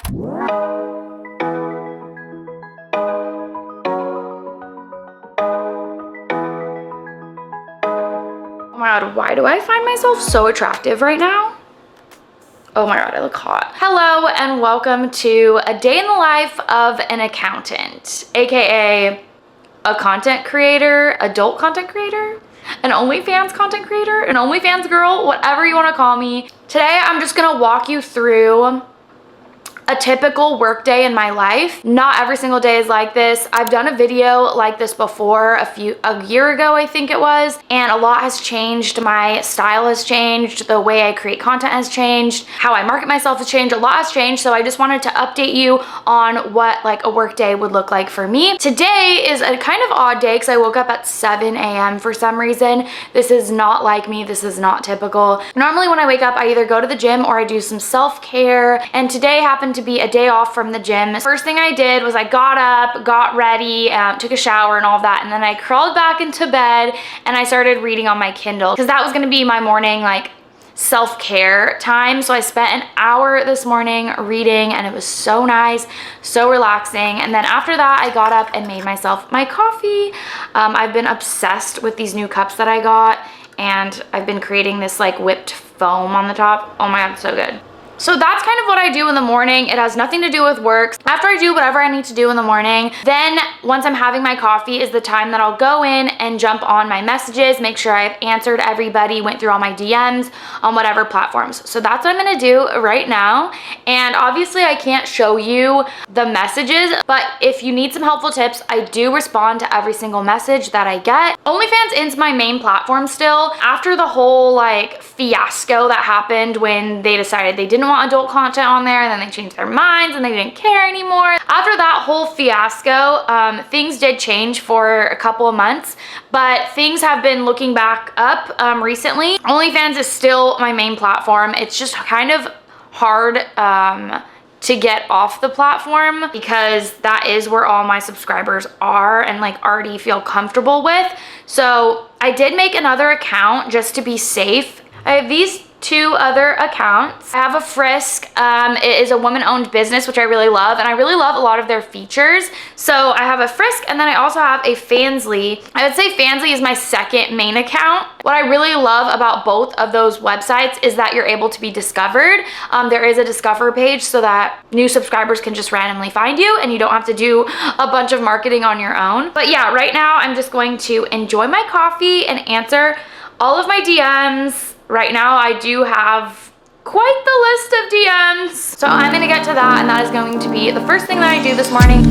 Oh my god, why do I find myself so attractive right now? Oh my god, I look hot. Hello and welcome to a day in the life of an accountant, aka a content creator, adult content creator, an OnlyFans content creator, an OnlyFans girl, whatever you want to call me. Today I'm just gonna walk you through a typical work day in my life. Not every single day is like this. I've done a video like this before a year ago, I think it was, and a lot has changed. My style has changed, the way I create content has changed, how I market myself has changed, a lot has changed. So I just wanted to update you on what like a work day would look like for me. Today is a kind of odd day because I woke up at 7 a.m. for some reason. This is not like me, this is not typical. Normally when I wake up, I either go to the gym or I do some self-care, and today happened to be a day off from the gym. First thing I did was I got up, got ready, took a shower and all of that, and then I crawled back into bed and I started reading on my Kindle because that was gonna be my morning like self-care time. So I spent an hour this morning reading and it was so nice, so relaxing. And then after that, I got up and made myself my coffee. I've been obsessed with these new cups that I got, and I've been creating this like whipped foam on the top. Oh my god, so good. So that's kind of what I do in the morning. It has nothing to do with work. After I do whatever I need to do in the morning, then once I'm having my coffee is the time that I'll go in and jump on my messages, make sure I've answered everybody, went through all my DMs on whatever platforms. So that's what I'm gonna do right now. And obviously I can't show you the messages, but if you need some helpful tips, I do respond to every single message that I get. OnlyFans is my main platform still. After the whole like fiasco that happened when they decided they didn't want adult content on there, and then they changed their minds and they didn't care anymore. After that whole fiasco, things did change for a couple of months, but things have been looking back up recently. OnlyFans is still my main platform. It's just kind of hard to get off the platform because that is where all my subscribers are and like already feel comfortable with. So I did make another account just to be safe. I have these two other accounts. I have a Frisk. It is a woman-owned business, which I really love, and I really love a lot of their features. So I have a Frisk, and then I also have a Fansly. I would say Fansly is my second main account. What I really love about both of those websites is that you're able to be discovered. There is a discover page so that new subscribers can just randomly find you and you don't have to do a bunch of marketing on your own. But yeah, right now I'm just going to enjoy my coffee and answer all of my DMs. Right now, I do have quite the list of DMs. So I'm gonna get to that, and that is going to be the first thing that I do this morning.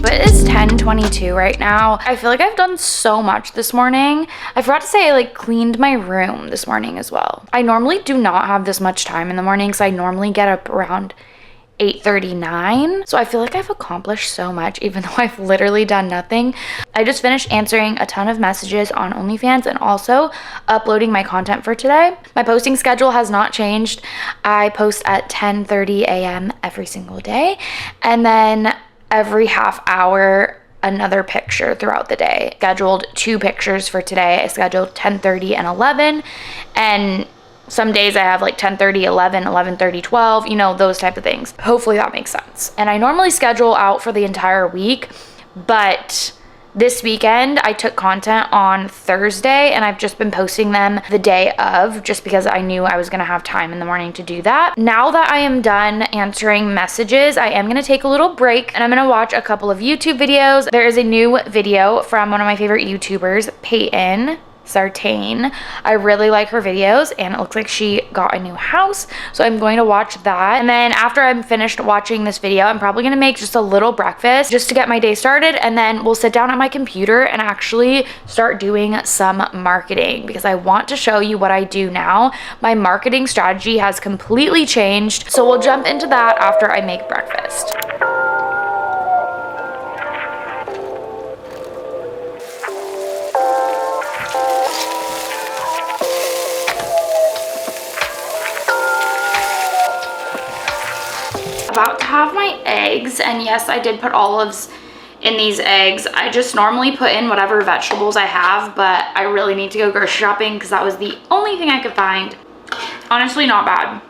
It is 10:22 right now. I feel like I've done so much this morning. I forgot to say I like cleaned my room this morning as well. I normally do not have this much time in the morning because I normally get up around 8:39. So I feel like I've accomplished so much even though I've literally done nothing. I just finished answering a ton of messages on OnlyFans and also uploading my content for today. My posting schedule has not changed. I post at 10:30 a.m. every single day, and then every half hour another picture throughout the day. Scheduled 2 pictures for today. I scheduled 10:30 and 11, and some days I have like 10:30, 11, 11:30, 12, you know, those type of things. Hopefully that makes sense. And I normally schedule out for the entire week, but this weekend I took content on Thursday and I've just been posting them the day of just because I knew I was gonna have time in the morning to do that. Now that I am done answering messages, I am gonna take a little break and I'm gonna watch a couple of YouTube videos. There is a new video from one of my favorite YouTubers, Peyton Sartain. I really like her videos and it looks like she got a new house, so I'm going to watch that. And then after I'm finished watching this video, I'm probably gonna make just a little breakfast just to get my day started, and then we'll sit down at my computer and actually start doing some marketing because I want to show you what I do now. My marketing strategy has completely changed, so we'll jump into that after I make breakfast. About to have my eggs, and yes, I did put olives in these eggs. I just normally put in whatever vegetables I have, but I really need to go grocery shopping because that was the only thing I could find. Honestly, not bad.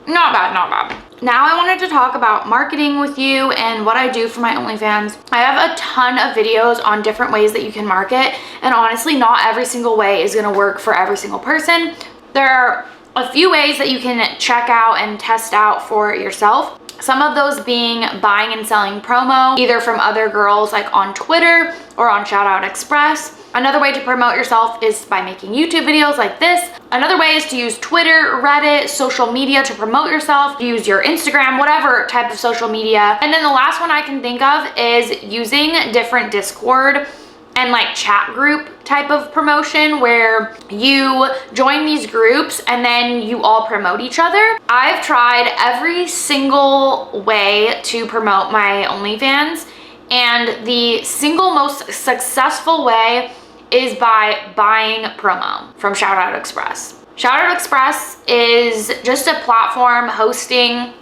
Not bad, not bad. Now I wanted to talk about marketing with you and what I do for my OnlyFans. I have a ton of videos on different ways that you can market, and honestly, not every single way is gonna work for every single person. There are a few ways that you can check out and test out for yourself. Some of those being buying and selling promo, either from other girls like on Twitter or on Shoutout Express. Another way to promote yourself is by making YouTube videos like this. Another way is to use Twitter, Reddit, social media to promote yourself. Use your Instagram, whatever type of social media. And then the last one I can think of is using different Discord and like chat group type of promotion where you join these groups and then you all promote each other. I've tried every single way to promote my OnlyFans, and the single most successful way is by buying promo from Shoutout Express. Shoutout Express is just a platform hosting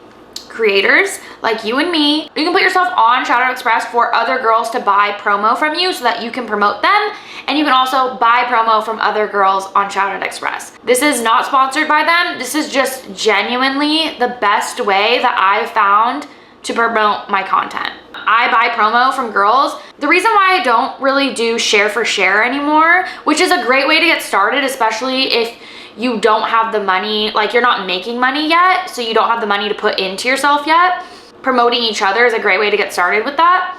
creators like you and me. You can put yourself on Shoutout Express for other girls to buy promo from you so that you can promote them, and you can also buy promo from other girls on Shoutout Express. This is not sponsored by them. This is just genuinely the best way that I've found to promote my content. I buy promo from girls. The reason why I don't really do share for share anymore, which is a great way to get started, especially if you don't have the money, like you're not making money yet, so you don't have the money to put into yourself yet. Promoting each other is a great way to get started with that.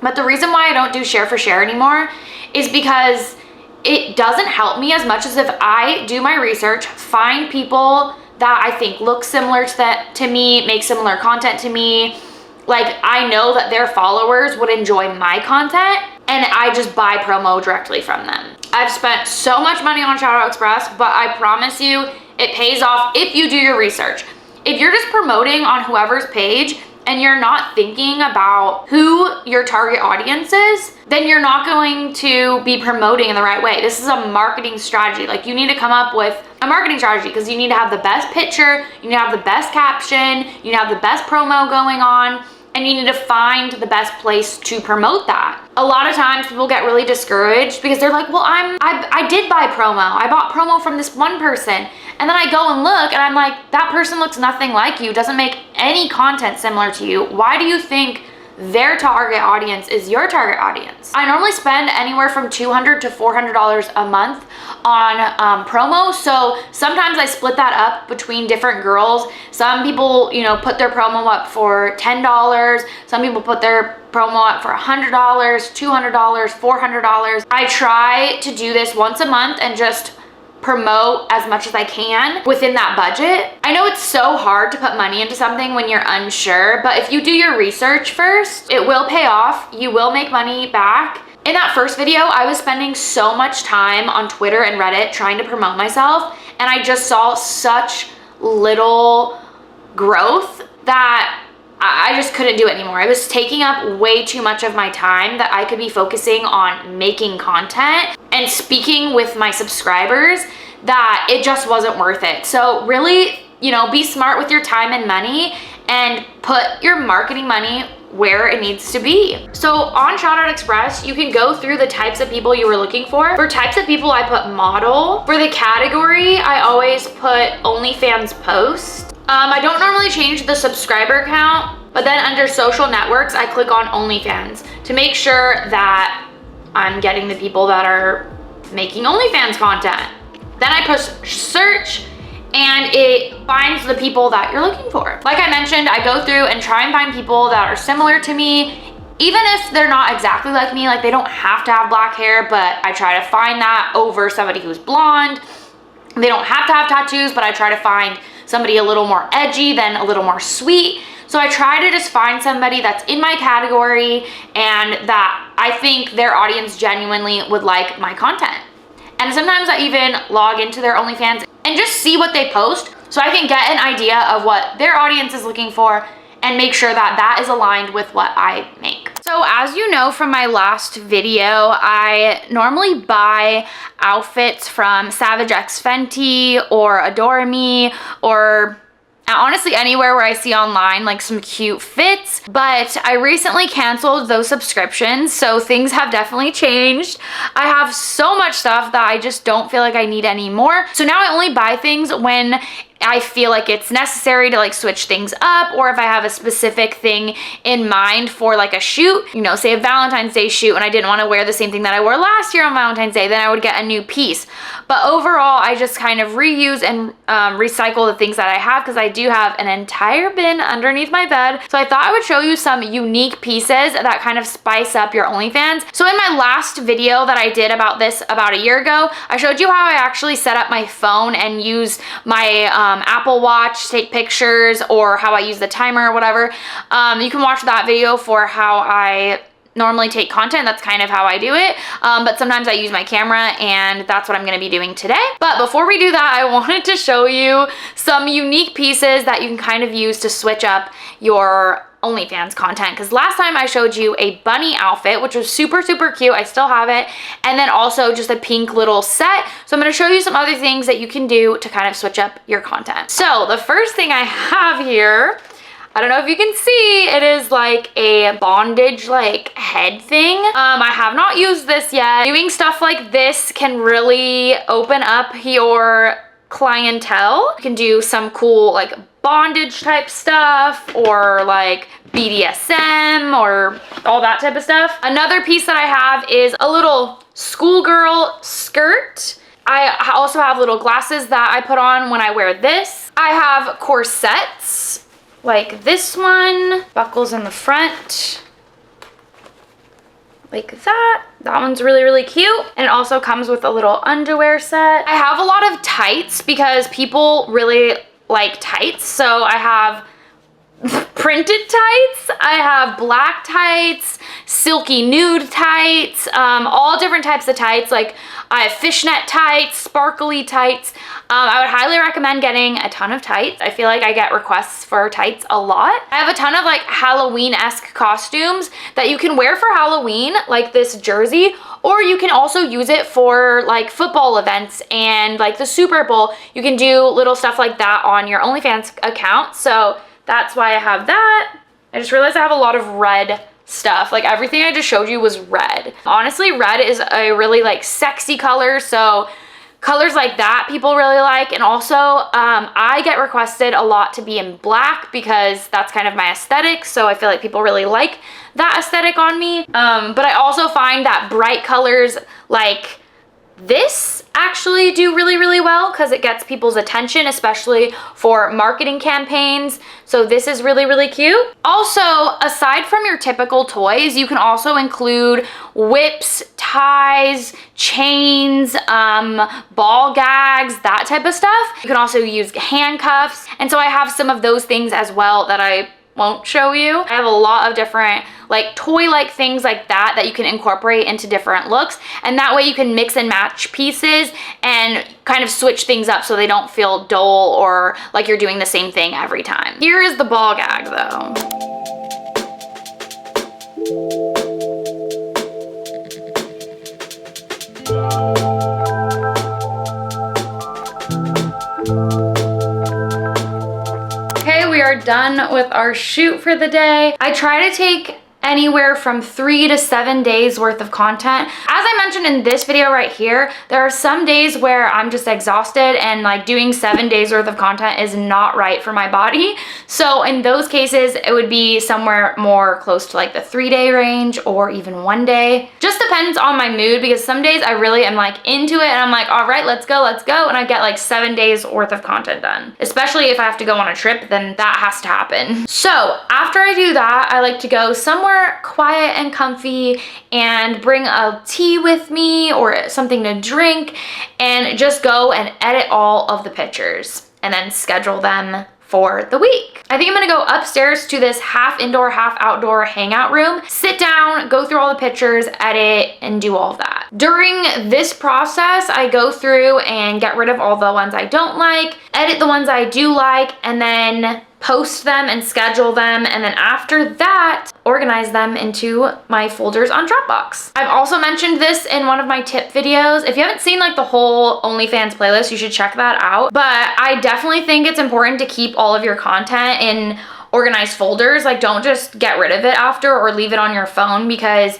But the reason why I don't do share for share anymore is because it doesn't help me as much as if I do my research, find people that I think look similar to me, make similar content to me. Like, I know that their followers would enjoy my content, and I just buy promo directly from them. I've spent so much money on Shoutout Express, but I promise you it pays off if you do your research. If you're just promoting on whoever's page and you're not thinking about who your target audience is, then you're not going to be promoting in the right way. This is a marketing strategy. Like, you need to come up with a marketing strategy because you need to have the best picture, you need to have the best caption, you need to have the best promo going on, and you need to find the best place to promote that. A lot of times people get really discouraged because they're like, well, I did buy promo. I bought promo from this one person. And then I go and look and I'm like, that person looks nothing like you, doesn't make any content similar to you. Why do you think their target audience is your target audience? I normally spend anywhere from $200 to $400 a month on promo. So sometimes I split that up between different girls. Some people, you know, put their promo up for $10. Some people put their promo up for $100, $200, $400. I try to do this once a month and just promote as much as I can within that budget. I know it's so hard to put money into something when you're unsure, but if you do your research first, it will pay off. You will make money back. In that first video, I was spending so much time on Twitter and Reddit trying to promote myself, and I just saw such little growth that I just couldn't do it anymore. I was taking up way too much of my time that I could be focusing on making content and speaking with my subscribers, that it just wasn't worth it. So really, you know, be smart with your time and money and put your marketing money where it needs to be. So on Shoutout Express, you can go through the types of people you were looking for. For types of people, I put model. For the category, I always put OnlyFans post. I don't normally change the subscriber count, but then under social networks, I click on OnlyFans to make sure that I'm getting the people that are making OnlyFans content. Then I push search and it finds the people that you're looking for. Like I mentioned, I go through and try and find people that are similar to me, even if they're not exactly like me. Like, they don't have to have black hair, but I try to find that over somebody who's blonde. They don't have to have tattoos, but I try to find somebody a little more edgy than a little more sweet. So I try to just find somebody that's in my category and that I think their audience genuinely would like my content. And sometimes I even log into their OnlyFans and just see what they post so I can get an idea of what their audience is looking for and make sure that that is aligned with what I make. So as you know from my last video, I normally buy outfits from Savage X Fenty or Adore Me or honestly anywhere where I see online like some cute fits, but I recently canceled those subscriptions, so things have definitely changed. I have so much stuff that I just don't feel like I need anymore. So now I only buy things when I feel like it's necessary to like switch things up, or if I have a specific thing in mind for like a shoot, you know, say a Valentine's Day shoot and I didn't want to wear the same thing that I wore last year on Valentine's Day, then I would get a new piece. But overall, I just kind of reuse and recycle the things that I have, because I do have an entire bin underneath my bed. So I thought I would show you some unique pieces that kind of spice up your OnlyFans. So in my last video that I did about this about a year ago, I showed you how I actually set up my phone and use my Apple Watch to take pictures, or how I use the timer or whatever. You can watch that video for how I normally take content. That's kind of how I do it. But sometimes I use my camera, and that's what I'm gonna be doing today. But before we do that, I wanted to show you some unique pieces that you can kind of use to switch up your OnlyFans content, because last time I showed you a bunny outfit, which was super cute. I still have it. And then also just a pink little set. So I'm going to show you some other things that you can do to kind of switch up your content. So the first thing I have here, I don't know if you can see, it is like a bondage like head thing. I have not used this yet. Doing stuff like this can really open up your clientele. You can do some cool like bondage type stuff, or like BDSM, or all that type of stuff. Another piece that I have is a little schoolgirl skirt. I also have little glasses that I put on when I wear this. I have corsets like this one, buckles in the front like that. That one's really cute. And it also comes with a little underwear set. I have a lot of tights because people really like tights. So I have printed tights, I have black tights, silky nude tights, all different types of tights. Like I have fishnet tights, sparkly tights. I would highly recommend getting a ton of tights. I feel like I get requests for tights a lot. I have a ton of like Halloween-esque costumes that you can wear for Halloween, like this jersey, or you can also use it for like football events and like the Super Bowl. You can do little stuff like that on your OnlyFans account. So that's why I have that. I just realized I have a lot of red stuff. Like everything I just showed you was red. Honestly, red is a really like sexy color. So colors like that people really like. And also I get requested a lot to be in black because that's kind of my aesthetic. So I feel like people really like that aesthetic on me. But I also find that bright colors like this actually do really well because it gets people's attention, especially for marketing campaigns. So this is really cute. Also, aside from your typical toys, you can also include whips, ties, chains, ball gags, that type of stuff. You can also use handcuffs. And so I have some of those things as well that I won't show you. I have a lot of different like toy-like things like that you can incorporate into different looks, and that way you can mix and match pieces and kind of switch things up so they don't feel dull or like you're doing the same thing every time. Here is the ball gag though. We are done with our shoot for the day. I try to take anywhere from 3 to 7 days worth of content. As I mentioned in this video right here, there are some days where I'm just exhausted and like doing 7 days worth of content is not right for my body. So in those cases, it would be somewhere more close to like the 3-day range or even 1 day. Just depends on my mood, because some days I really am like into it and I'm like, all right, let's go. And I get like 7 days worth of content done. Especially if I have to go on a trip, then that has to happen. So after I do that, I like to go somewhere quiet and comfy and bring a tea with me or something to drink and just go and edit all of the pictures and then schedule them for the week. I think I'm gonna go upstairs to this half indoor, half outdoor hangout room, sit down, go through all the pictures, edit, and do all of that. During this process, I go through and get rid of all the ones I don't like, edit the ones I do like, and then post them and schedule them. And then after that, organize them into my folders on Dropbox. I've also mentioned this in one of my tip videos. If you haven't seen like the whole OnlyFans playlist, you should check that out. But I definitely think it's important to keep all of your content in organized folders. Like, don't just get rid of it after or leave it on your phone, because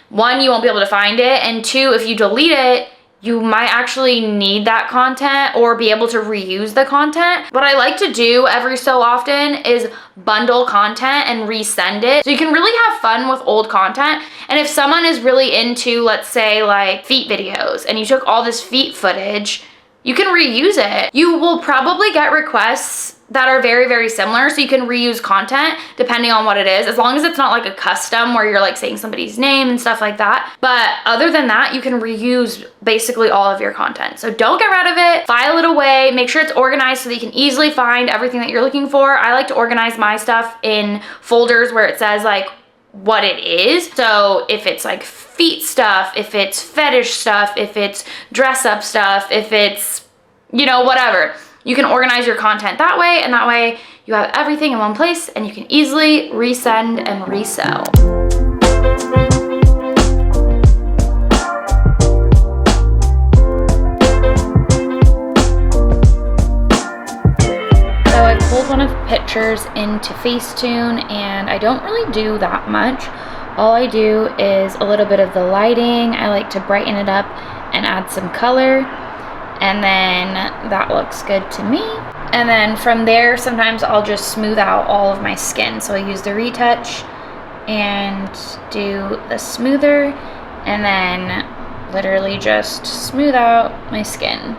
one, you won't be able to find it, and two, if you delete it, you might actually need that content or be able to reuse the content. What I like to do every so often is bundle content and resend it. So you can really have fun with old content. And if someone is really into, let's say, like feet videos, and you took all this feet footage, you can reuse it. You will probably get requests that are very, very similar, so you can reuse content depending on what it is, as long as it's not like a custom where you're like saying somebody's name and stuff like that. But other than that, you can reuse basically all of your content. So don't get rid of it, file it away, make sure it's organized so that you can easily find everything that you're looking for. I like to organize my stuff in folders where it says like what it is. So if it's like feet stuff, if it's fetish stuff, if it's dress up stuff, if it's, you know, whatever, you can organize your content that way, and that way you have everything in one place and you can easily resend and resell. So I pulled one of the pictures into Facetune, and I don't really do that much. All I do is a little bit of the lighting. I like to brighten it up and add some color. And then that looks good to me. And then from there, sometimes I'll just smooth out all of my skin. So I use the retouch and do the smoother, and then literally just smooth out my skin.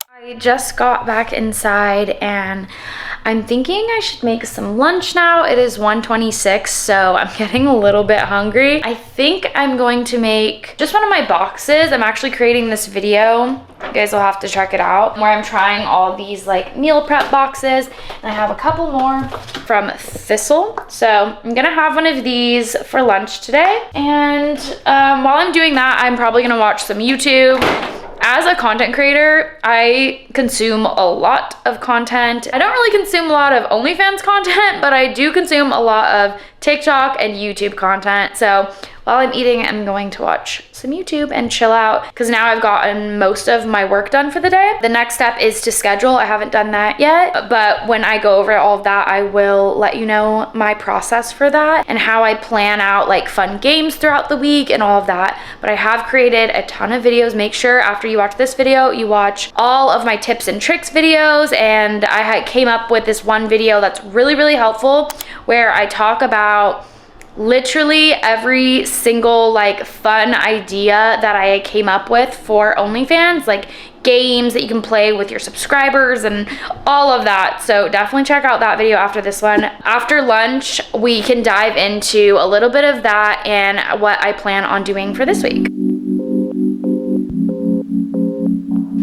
I just got back inside and I'm thinking I should make some lunch now. It is 1:26, so I'm getting a little bit hungry. I think I'm going to make just one of my boxes. I'm actually creating this video. You guys will have to check it out, where I'm trying all these like meal prep boxes. And I have a couple more from Thistle. So I'm gonna have one of these for lunch today. And while I'm doing that, I'm probably gonna watch some YouTube. As a content creator, I consume a lot of content. I don't really consume a lot of OnlyFans content, but I do consume a lot of TikTok and YouTube content. So while I'm eating, I'm going to watch some YouTube and chill out, because now I've gotten most of my work done for the day. The next step is to schedule. I haven't done that yet, but when I go over all of that, I will let you know my process for that and how I plan out like fun games throughout the week and all of that. But I have created a ton of videos. Make sure after you watch this video, you watch all of my tips and tricks videos. And I came up with this one video that's really, really helpful, where I talk about literally every single like fun idea that I came up with for OnlyFans, like games that you can play with your subscribers and all of that. So definitely check out that video after this one. After lunch, we can dive into a little bit of that and what I plan on doing for this week.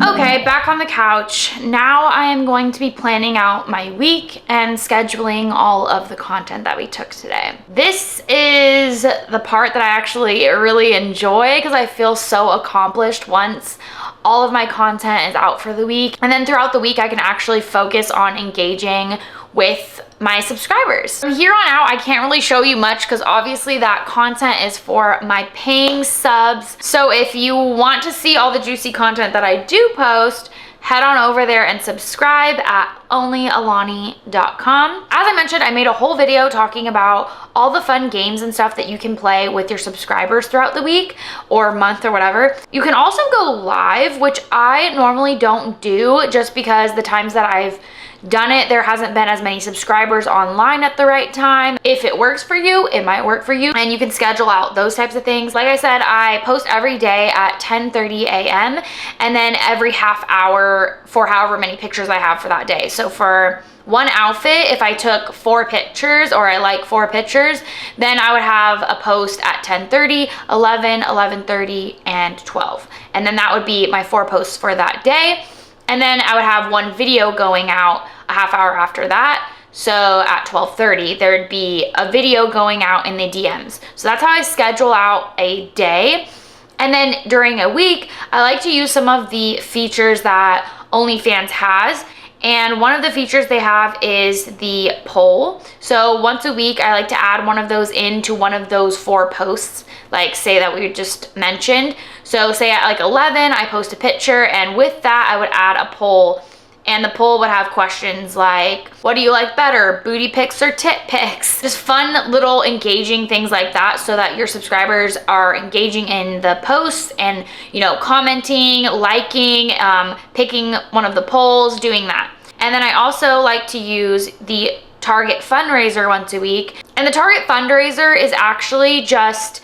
Okay, back on the couch. Now I am going to be planning out my week and scheduling all of the content that we took today. This is the part that I actually really enjoy, because I feel so accomplished once all of my content is out for the week. And then throughout the week, I can actually focus on engaging with my subscribers. From here on out, I can't really show you much, because obviously that content is for my paying subs. So if you want to see all the juicy content that I do post, head on over there and subscribe at onlyalanah.com. As I mentioned, I made a whole video talking about all the fun games and stuff that you can play with your subscribers throughout the week or month or whatever. You can also go live, which I normally don't do, just because the times that I've done it, there hasn't been as many subscribers online at the right time. If it works for you, it might work for you, and you can schedule out those types of things. Like I said, I post every day at 10:30 a.m. and then every half hour for however many pictures I have for that day. So for one outfit, if I took 4 pictures, or I like 4 pictures, then I would have a post at 10:30, 11, 11:30, and 12. And then that would be my 4 posts for that day. And then I would have one video going out a half hour after that. So at 12:30, there'd be a video going out in the DMs. So that's how I schedule out a day. And then during a week, I like to use some of the features that OnlyFans has. And one of the features they have is the poll. So once a week, I like to add one of those into one of those 4 posts, like say that we just mentioned. So say at like 11, I post a picture, and with that, I would add a poll. And the poll would have questions like, what do you like better, booty pics or tit pics? Just fun little engaging things like that, so that your subscribers are engaging in the posts and, you know, commenting, liking, picking one of the polls, doing that. And then I also like to use the Target fundraiser once a week. And the Target fundraiser is actually just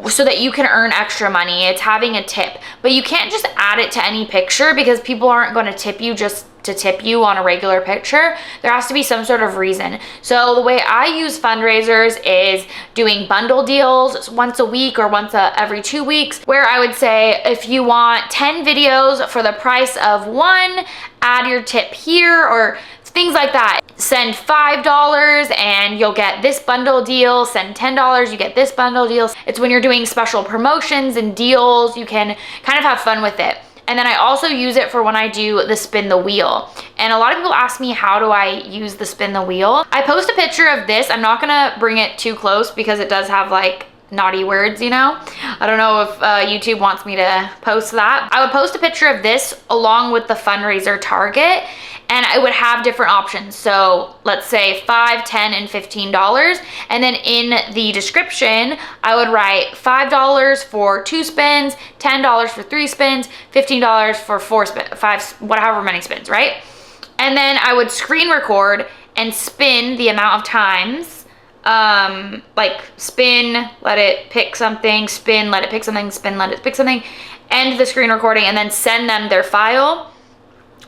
so that you can earn extra money. It's having a tip, but you can't just add it to any picture, because people aren't going to tip you just to tip you on a regular picture. There has to be some sort of reason. So the way I use fundraisers is doing bundle deals once a week or every 2 weeks, where I would say, if you want 10 videos for the price of 1, add your tip here, or things like that. Send $5 and you'll get this bundle deal. Send $10, you get this bundle deal. It's when you're doing special promotions and deals, you can kind of have fun with it. And then I also use it for when I do the spin the wheel. And a lot of people ask me, how do I use the spin the wheel? I post a picture of this. I'm not gonna bring it too close because it does have like naughty words, you know? I don't know if YouTube wants me to post that. I would post a picture of this along with the fundraiser target, and I would have different options. So let's say $5, $10, and $15. And then in the description, I would write $5 for 2 spins, $10 for 3 spins, $15 for 4 spins, 5, whatever many spins, right? And then I would screen record and spin the amount of times, like spin, let it pick something, spin, let it pick something, spin, let it pick something, end the screen recording, and then send them their file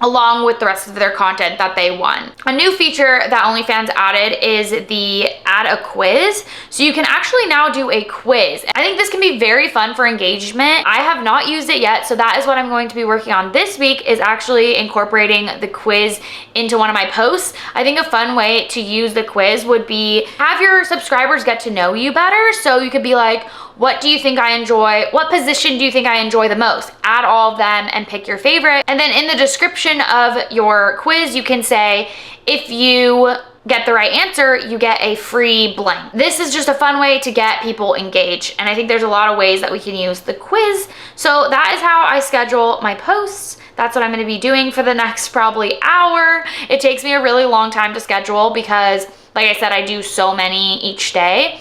along with the rest of their content that they won. A new feature that OnlyFans added is the add a quiz. So you can actually now do a quiz. I think this can be very fun for engagement. I have not used it yet, so that is what I'm going to be working on this week, is actually incorporating the quiz into one of my posts. I think a fun way to use the quiz would be have your subscribers get to know you better. So you could be like, what do you think I enjoy? What position do you think I enjoy the most? Add all of them and pick your favorite. And then in the description of your quiz, you can say, if you get the right answer, you get a free blank. This is just a fun way to get people engaged. And I think there's a lot of ways that we can use the quiz. So that is how I schedule my posts. That's what I'm gonna be doing for the next probably hour. It takes me a really long time to schedule because, like I said, I do so many each day.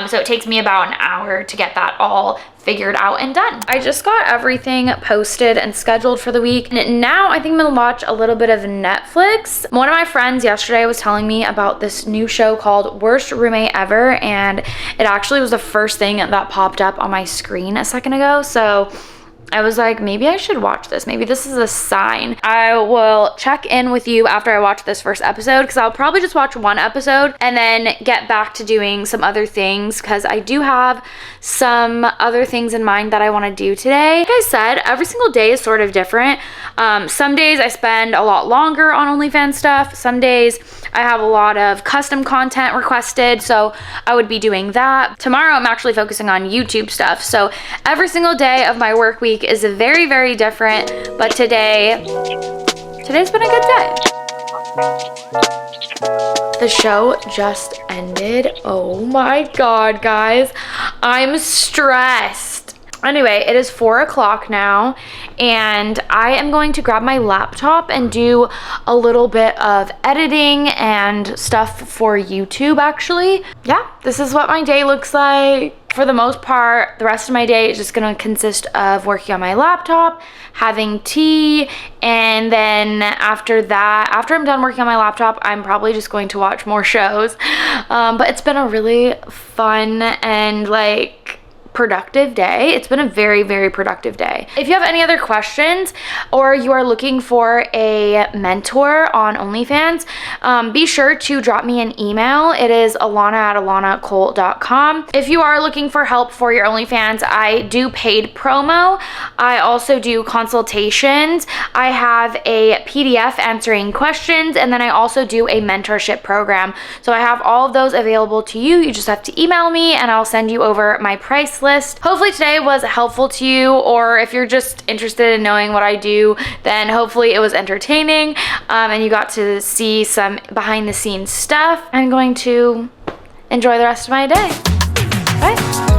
So it takes me about an hour to get that all figured out and done. I just got everything posted and scheduled for the week. And now I think I'm gonna watch a little bit of Netflix. One of my friends yesterday was telling me about this new show called Worst Roommate Ever. And it actually was the first thing that popped up on my screen a second ago. So I was like, maybe I should watch this. Maybe this is a sign. I will check in with you after I watch this first episode, because I'll probably just watch 1 episode and then get back to doing some other things, because I do have some other things in mind that I want to do today. Like I said, every single day is sort of different. Some days I spend a lot longer on OnlyFans stuff. Some days I have a lot of custom content requested, so I would be doing that. Tomorrow I'm actually focusing on YouTube stuff. So every single day of my work week is very, very different, but today's been a good day. The show just ended. Oh my God, guys. I'm stressed. Anyway, it is 4 o'clock now, and I am going to grab my laptop and do a little bit of editing and stuff for YouTube, actually. Yeah, this is what my day looks like. For the most part, the rest of my day is just gonna consist of working on my laptop, having tea, and then after that, after I'm done working on my laptop, I'm probably just going to watch more shows. But it's been a really fun and like productive day. It's been a very, very productive day. If you have any other questions or you are looking for a mentor on OnlyFans, be sure to drop me an email. It is alanah@alanahcole.com. If you are looking for help for your OnlyFans, I do paid promo. I also do consultations. I have a PDF answering questions, and then I also do a mentorship program. So I have all of those available to you. You just have to email me and I'll send you over my price list. Hopefully today was helpful to you, or if you're just interested in knowing what I do, then hopefully it was entertaining and you got to see some behind the scenes stuff. I'm going to enjoy the rest of my day. Bye.